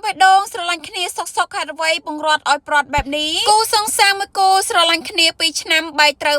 បេះដូងស្រឡាញ់គ្នាសុកខាត់អ្វីបង្រត់ឲ្យប្រត់បែបនេះគូសង្សារមួយគូស្រឡាញ់គ្នា2ឆ្នាំបែកត្រូវ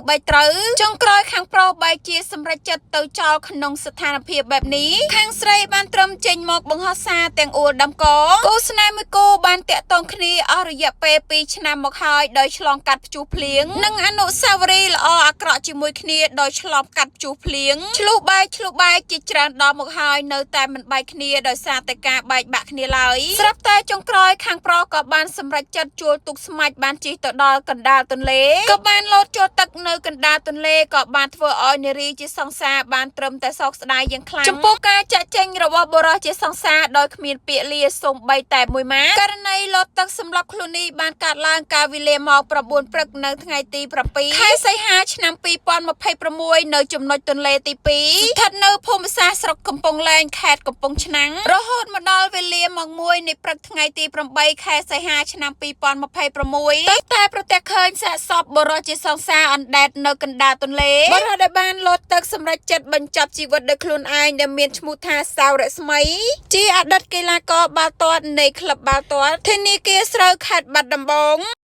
ចុងក្រោយខាងប្រុសបែកជាសម្រេចចិត្តទៅចោលក្នុងស្ថានភាពបែបនេះខាងស្រីបានត្រឹមចេញមកបង្ហោះសារទាំងអួលដំកគូស្នេហ៍មួយគូបានតាក់ទងគ្នាអស់រយៈពេល2ឆ្នាំមកហើយដោយឆ្លងកាត់ព្យុះភ្លៀងនិងអនុស្សាវរីយ៍ល្អអាក្រក់ជាមួយគ្នាដោយឆ្លងកាត់ព្យុះភ្លៀងឆ្លុះបែកជាច្រើនដងមកហើយនៅតែមិនបែកគ្នាដោយសារតែការបែកបាក់គ្នាឡើយស្រាប់តែចុងក្រោយខាងប្រុសក៏បានសម្រេចចិត្តជួលទូកស្មាច់បានជិះទៅដល់កណ្ដាលទន្លេក៏បានលោតចូលទឹកនៅកណ្ដាលទន្លេក៏បានធ្វើឲ្យនារីជាសង្សារបានត្រឹមតែសោកស្ដាយយ៉ាងខ្លាំងចំពោះការចាក់ចេញរបស់បុរសជាសង្សារដោយគ្មានពាក្យលាសូម្បីតែមួយម៉ាករណីលោតទឹកសម្រាប់ខ្លួននេះបានកើតឡើងកាលវេលាម៉ោង9ព្រឹកនៅថ្ងៃទី7ខែសីហាឆ្នាំ2026នៅចំណុចទន្លេទី2ស្ថិតនៅភូមិសាស្ត្រស្រុកកំពង់លែងខេត្តកំពង់ឆ្នាំងរហូតមកដល់វេលាម៉ោង1នៃព្រឹកថ្ងៃទី8ខែសីហាឆ្នាំ2026តែប្រទះឃើញសាកសពបុរសជាសង្សារអណ្ដែតនៅកណ្ដាលទន្លេបុរសដែលបានលោតទឹកសម្រាប់ចិត្តបញ្ចប់ជីវិតដោយខ្លួនឯងដែលមានឈ្មោះថាសៅរស្មីជាអតីតកីឡាករបាល់ទាត់នៃក្លឹបបាល់ទាត់ធនាគារស្រូវខេត្តបាត់ដំបង